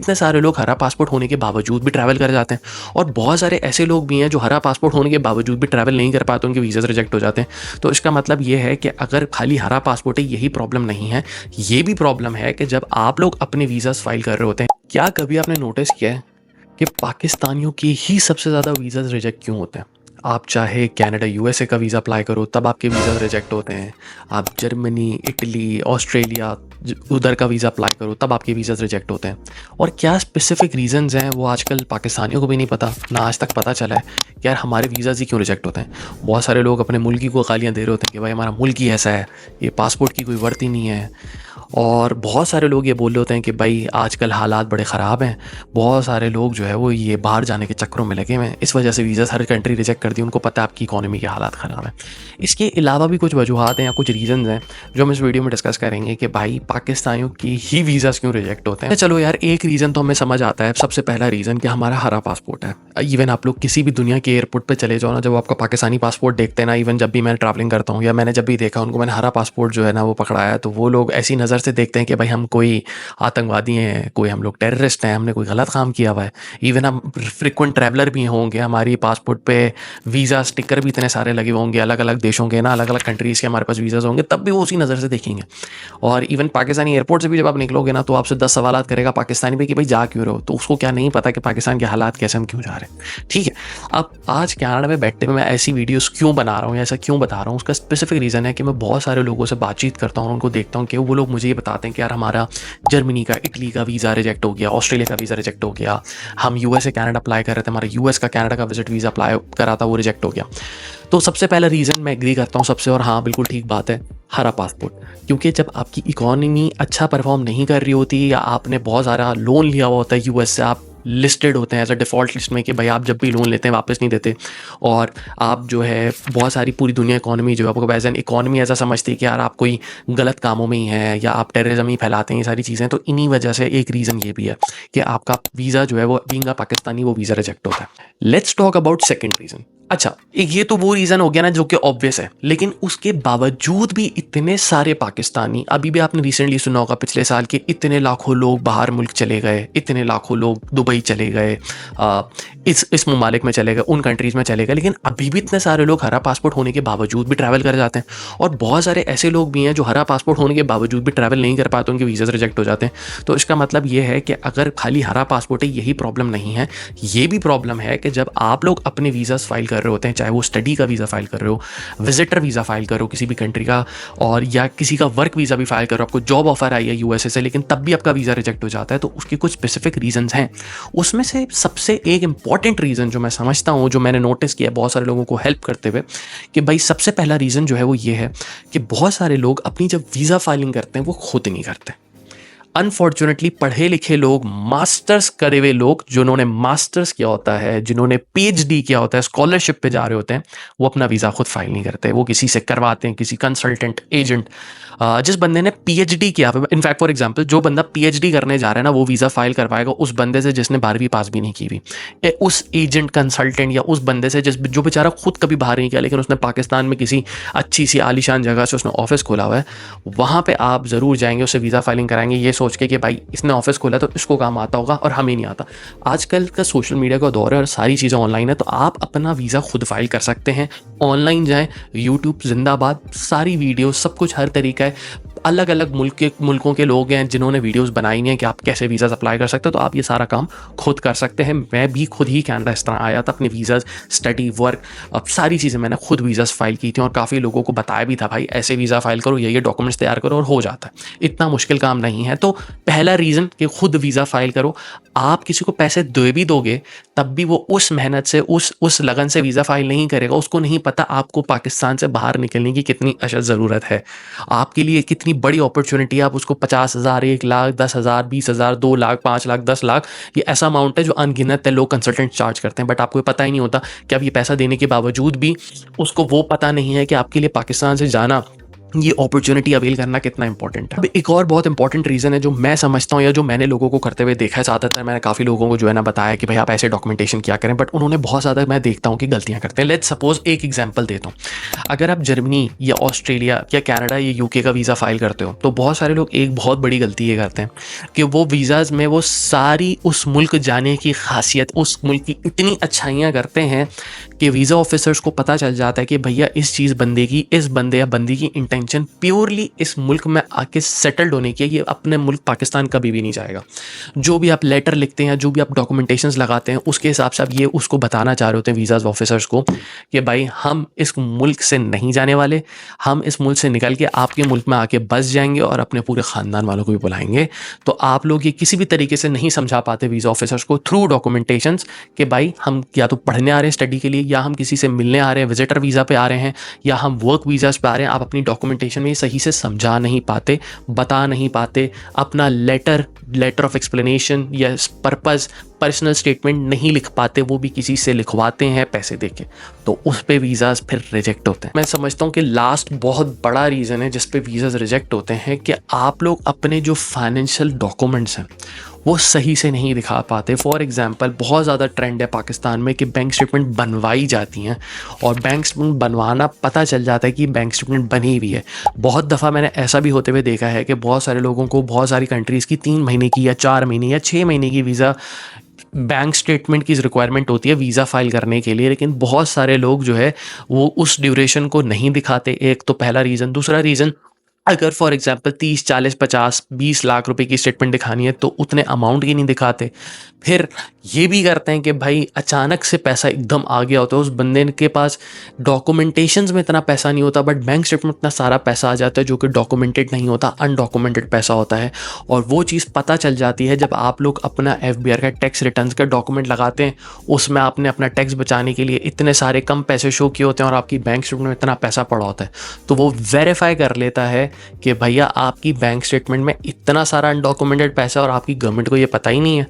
इतने सारे लोग हरा पासपोर्ट होने के बावजूद भी ट्रैवल कर जाते हैं और बहुत सारे ऐसे लोग भी हैं जो हरा पासपोर्ट होने के बावजूद भी ट्रैवल नहीं कर पाते, उनके वीज़ाज रिजेक्ट हो जाते हैं। तो इसका मतलब ये है कि अगर खाली हरा पासपोर्ट है यही प्रॉब्लम नहीं है, ये भी प्रॉब्लम है कि जब आप लोग अपने वीज़ाज फाइल कर रहे होते हैं, क्या कभी आपने नोटिस किया है कि पाकिस्तानियों के ही सबसे ज़्यादा वीज़ाज रिजेक्ट क्यों होते हैं? आप चाहे कनाडा यूएसए का वीज़ा अप्लाई करो तब आपके वीज़ा रिजेक्ट होते हैं, आप जर्मनी, इटली, ऑस्ट्रेलिया उधर का वीज़ा अप्लाई करो तब आपके वीज़ा रिजेक्ट होते हैं। और क्या स्पेसिफिक रीजंस हैं वो आजकल पाकिस्तानियों को भी नहीं पता, ना आज तक पता चला है कि यार हमारे वीज़ाज ही क्यों रिजेक्ट होते हैं। बहुत सारे लोग अपने मुल्क को गालियाँ दे रहे होते हैं कि भाई हमारा मुल्क ही ऐसा है, ये पासपोर्ट की कोई वर्थ ही नहीं है। और बहुत सारे लोग ये बोल रहे होते हैं कि भाई आजकल हालात बड़े ख़राब हैं, बहुत सारे लोग जो है वो ये बाहर जाने के चक्करों में लगे हुए हैं, इस वजह से वीज़ा हर कंट्री रिजेक्ट कर दी, उनको पता है आपकी इकॉनमी के हालात ख़राब हैं। इसके अलावा भी कुछ वजूहत हैं या कुछ रीज़न्स हैं जो हम इस वीडियो में डिस्कस करेंगे कि भाई पाकिस्तानियों की ही वीज़ास क्यों रिजेक्ट होते हैं। चलो यार, एक रीज़न तो हमें समझ आता है। सबसे पहला रीज़न कि हमारा हरा पासपोर्ट है। इवन आप लोग किसी भी दुनिया के एयरपोर्ट पर चले जाओ ना, जब आपका पाकिस्तानी पासपोर्ट देखते हैं ना, इवन जब भी मैं ट्रैवलिंग करता हूँ या मैंने जब भी देखा उनको, मैंने हरा पासपोर्ट जो है ना वो पकड़ाया, तो वो लोग ऐसी नज़र से देखते हैं कि भाई हम कोई आतंकवादी हैं, कोई हम लोग टेररिस्ट हैं, हमने कोई गलत काम किया हुआ है। इवन हम फ्रिक्वेंट ट्रैवलर भी होंगे, हमारी पासपोर्ट पे वीज़ा स्टिकर भी इतने सारे लगे होंगे, अलग अलग देशों के ना, अलग अलग कंट्रीज़ के हमारे पास वीज़ाज होंगे, तब भी वो उसी नज़र से देखेंगे। और इवन पाकिस्तानी एयरपोर्ट से भी जब आप निकलोगे ना तो आपसे 10 सवाल करेगा पाकिस्तानी पे कि भाई जा क्यों रहे हो, तो उसको क्या नहीं पता कि पाकिस्तान के हालात कैसे, हम क्यों जा रहे हैं। ठीक है, अब आज कनाडा में बैठते हुए मैं ऐसी वीडियोस क्यों बना रहा हूँ या ऐसा क्यों बता रहा हूँ, उसका स्पेसिफिक रीज़न है कि मैं बहुत सारे लोगों से बातचीत करता हूँ और उनको देखता हूँ कि वो लोग मुझे ये बताते हैं कि यार हमारा जर्मनी का, इटली का वीज़ा रिजेक्ट हो गया, ऑस्ट्रेलिया का वीज़ा रिजेक्ट हो गया, हम यूएस से कनाडा अप्लाई कर रहे थे, हमारा यूएस का कनाडा का विजिट वीज़ा अप्लाई करा था, वो रिजेक्ट हो गया। तो सबसे पहला रीज़न मैं एग्री करता हूँ सबसे, और हाँ बिल्कुल ठीक बात है, हरा पासपोर्ट। क्योंकि जब आपकी इकॉनमी अच्छा परफॉर्म नहीं कर रही होती या आपने बहुत सारा लोन लिया हुआ होता है यूएस से, आप लिस्टेड होते हैं एज अ डिफ़ॉल्ट लिस्ट में कि भाई आप जब भी लोन लेते हैं वापस नहीं देते, और आप जो है बहुत सारी पूरी दुनिया इकॉनमी जो है आपको एज एन इकॉनमी ऐसा समझती है कि यार आप कोई गलत कामों में ही हैं या आप टेररिज्म ही फैलाते हैं, ये सारी चीज़ें। तो इन्हीं वजह से एक रीज़न ये भी है कि आपका वीज़ा जो है वो बीइंग अ पाकिस्तानी वो वीज़ा रिजेक्ट होता है। Let's talk about second reason. अच्छा, ये तो वो रीज़न हो गया ना जो कि ऑब्वियस है, लेकिन उसके बावजूद भी इतने सारे पाकिस्तानी, अभी भी आपने रिसेंटली सुना होगा पिछले साल के इतने लाखों लोग बाहर मुल्क चले गए, इतने लाखों लोग दुबई चले गए, इस ममालिक में चले गए, उन कंट्रीज़ में चले गए, लेकिन अभी भी इतने सारे लोग हरा पासपोर्ट होने के बावजूद भी ट्रैवल कर जाते हैं। और बहुत सारे ऐसे लोग भी हैं जो हरा पासपोर्ट होने के बावजूद भी ट्रैवल नहीं कर पाते, उनके वीज़ाज रिजेक्ट हो जाते हैं। तो इसका मतलब ये है कि अगर खाली हरा पासपोर्ट है यही प्रॉब्लम नहीं है, ये भी प्रॉब्लम है कि जब आप लोग अपने वीज़ाज फाइल कर रहे होते हैं, चाहे वो स्टडी का वीज़ा फाइल कर रहे हो, विजिटर वीज़ा फाइल करो किसी भी कंट्री का, और या किसी का वर्क वीज़ा भी फाइल करो, आपको जॉब ऑफर आई है यूएसए से, लेकिन तब भी आपका वीज़ा रिजेक्ट हो जाता है, तो उसके कुछ स्पेसिफिक रीजंस हैं। उसमें से सबसे एक इंपॉर्टेंट रीज़न जो मैं समझता हूँ, जो मैंने नोटिस किया बहुत सारे लोगों को हेल्प करते हुए, कि भाई सबसे पहला रीज़न जो है वो ये है कि बहुत सारे लोग अपनी जब वीज़ा फाइलिंग करते हैं वो खुद नहीं करते। अनफॉर्चुनेटली पढ़े लिखे लोग, मास्टर्स करे हुए लोग, जिन्होंने मास्टर्स किया होता है, जिन्होंने पीएचडी किया होता है, स्कॉलरशिप पे जा रहे होते हैं, वो अपना वीज़ा खुद फाइल नहीं करते, वो किसी से करवाते हैं, किसी कंसल्टेंट, एजेंट। जिस बंदे ने पीएचडी किया, इनफैक्ट फॉर एग्जांपल जो बंदा पीएचडी करने जा रहा है ना, वो वीज़ा फाइल करवाएगा उस बंदे से जिसने 12वीं पास भी नहीं की हुई, उस एजेंट, कंसल्टेंट या उस बंदे से जो बेचारा खुद कभी बाहर नहीं किया, लेकिन उसने पाकिस्तान में किसी अच्छी सी आलीशान जगह से उसने ऑफिस खोला हुआ है, वहाँ पर आप ज़रूर जाएंगे, उससे वीज़ा फाइलिंग कराएंगे ये सोच के कि भाई इसने ऑफिस खोला तो इसको काम आता होगा और हमें नहीं आता। आजकल का सोशल मीडिया का दौर है और सारी चीज़ें ऑनलाइन है, तो आप अपना वीज़ा खुद फाइल कर सकते हैं। ऑनलाइन जाएं, यूट्यूब जिंदाबाद, सारी वीडियो, सब कुछ, हर तरीका है। अलग अलग मुल्कों के लोग हैं जिन्होंने वीडियोस बनाई हैं कि आप कैसे वीज़ाज अप्लाई कर सकते हो, तो आप ये सारा काम खुद कर सकते हैं। मैं भी खुद ही कनाडा इस तरह आया था, अपने वीज़ाज, स्टडी, वर्क, अब सारी चीज़ें मैंने खुद वीज़ाज फाइल की थी और काफ़ी लोगों को बताया भी था भाई ऐसे वीज़ा फाइल करो, ये डॉक्यूमेंट्स तैयार करो और हो जाता है, इतना मुश्किल काम नहीं है। तो पहला रीज़न कि खुद वीज़ा फाइल करो। आप किसी को पैसे दे भी दोगे तब भी वो उस मेहनत से, उस लगन से वीज़ा फाइल नहीं करेगा। उसको नहीं पता आपको पाकिस्तान से बाहर निकलने की कितनी अशद ज़रूरत है, आपके लिए कितनी बड़ी अपॉर्चुनिटी है। आप उसको 50,000, 1 लाख, 10,000, 20,000, 2 लाख, 5 लाख, 10 लाख, ये ऐसा अमाउंट है जो अनगिनत है, लोग कंसल्टेंट चार्ज करते हैं, बट आपको पता ही नहीं होता कि अब ये पैसा देने के बावजूद भी उसको वो पता नहीं है कि आपके लिए पाकिस्तान से जाना ये अपॉर्चुनिटी अवेल करना कितना इंपॉर्टेंट है। अब एक और बहुत इंपॉर्टेंट रीज़न है जो मैं समझता हूँ या जो मैंने लोगों को करते हुए देखा है, ज़्यादातर मैंने काफ़ी लोगों को जो है ना बताया कि भाई आप ऐसे डॉक्यूमेंटेशन क्या करें, बट उन्होंने बहुत ज़्यादा मैं देखता हूँ कि गलतियाँ करते हैं। लेट्स सपोज एक एग्जांपल देता हूँ। अगर आप जर्मनी या ऑस्ट्रेलिया या कनाडा या यूके का वीज़ा फाइल करते हो तो बहुत सारे लोग एक बहुत बड़ी गलती ये करते हैं कि वो वीज़ाज़ में वो सारी उस मुल्क जाने की खासियत, उस मुल्क की इतनी अच्छाइयाँ करते हैं कि वीज़ा ऑफिसर्स को पता चल जाता है कि भैया इस चीज़ बंदे की, इस बंदे या बंदी की इंटेंशन प्योरली इस मुल्क में आके सेटल्ड होने की है, ये अपने मुल्क पाकिस्तान कभी भी नहीं जाएगा। जो भी आप लेटर लिखते हैं, जो भी आप डॉक्यूमेंटेशंस लगाते हैं, उसके हिसाब से आप ये उसको बताना चाह रहे होते हैं वीज़ाज़ ऑफिसर्स को कि भाई हम इस मुल्क से नहीं जाने वाले, हम इस मुल्क से निकल के आपके मुल्क में आके बस जाएंगे और अपने पूरे ख़ानदान वालों को भी बुलाएंगे। तो आप लोग ये किसी भी तरीके से नहीं समझा पाते वीज़ा ऑफिसर्स को थ्रू डॉक्यूमेंटेशंस कि भाई हम या तो पढ़ने आ रहे हैं स्टडी के लिए, या हम किसी से मिलने आ रहे हैं, विजिटर वीज़ा पे आ रहे हैं, या हम वर्क वीज़ाज़ पे आ रहे हैं। आप अपनी डॉक्यूमेंटेशन में सही से समझा नहीं पाते, बता नहीं पाते, अपना लेटर ऑफ एक्सप्लेनेशन या पर्पज़, पर्सनल स्टेटमेंट नहीं लिख पाते, वो भी किसी से लिखवाते हैं पैसे देके, तो उस पे वीज़ाज़ फिर रिजेक्ट होते हैं। मैं समझता हूँ कि लास्ट बहुत बड़ा रीज़न है जिस पे वीज़ाज़ रिजेक्ट होते हैं कि आप लोग अपने जो फाइनेंशियल डॉक्यूमेंट्स हैं वो सही से नहीं दिखा पाते। फॉर एग्जांपल बहुत ज़्यादा ट्रेंड है पाकिस्तान में कि बैंक स्टेटमेंट बनवाई जाती हैं और बैंक स्टेटमेंट बनवाना पता चल जाता है कि बैंक स्टेटमेंट बनी हुई है। बहुत दफ़ा मैंने ऐसा भी होते हुए देखा है कि बहुत सारे लोगों को बहुत सारी कंट्रीज़ की 3 महीने की या 4 महीने या 6 महीने की वीज़ा बैंक स्टेटमेंट की रिक्वायरमेंट होती है वीज़ा फाइल करने के लिए, लेकिन बहुत सारे लोग जो है वो उस ड्यूरेशन को नहीं दिखाते। एक तो पहला रीज़न। दूसरा रीज़न, अगर फॉर एग्जांपल 30, 40, 50, 20 लाख रुपए की स्टेटमेंट दिखानी है तो उतने अमाउंट की नहीं दिखाते। फिर ये भी करते हैं कि भाई अचानक से पैसा एकदम आ गया होता है, उस बंदे के पास डॉक्यूमेंटेशंस में इतना पैसा नहीं होता, बट बैंक स्टेटमेंट में इतना सारा पैसा आ जाता है जो कि डॉक्यूमेंटेड नहीं होता, अनडॉक्यूमेंटेड पैसा होता है। और वो चीज़ पता चल जाती है जब आप लोग अपना FBR का टैक्स रिटर्न्स का डॉक्यूमेंट लगाते हैं, उसमें आपने अपना टैक्स बचाने के लिए इतने सारे कम पैसे शो किए होते हैं और आपकी बैंक स्टेटमेंट में इतना पैसा पड़ा होता है, तो वो वेरीफाई कर लेता है कि भैया आपकी बैंक स्टेटमेंट में इतना सारा अनडॉक्यूमेंटेड पैसा और आपकी गवर्नमेंट को ये पता ही नहीं है।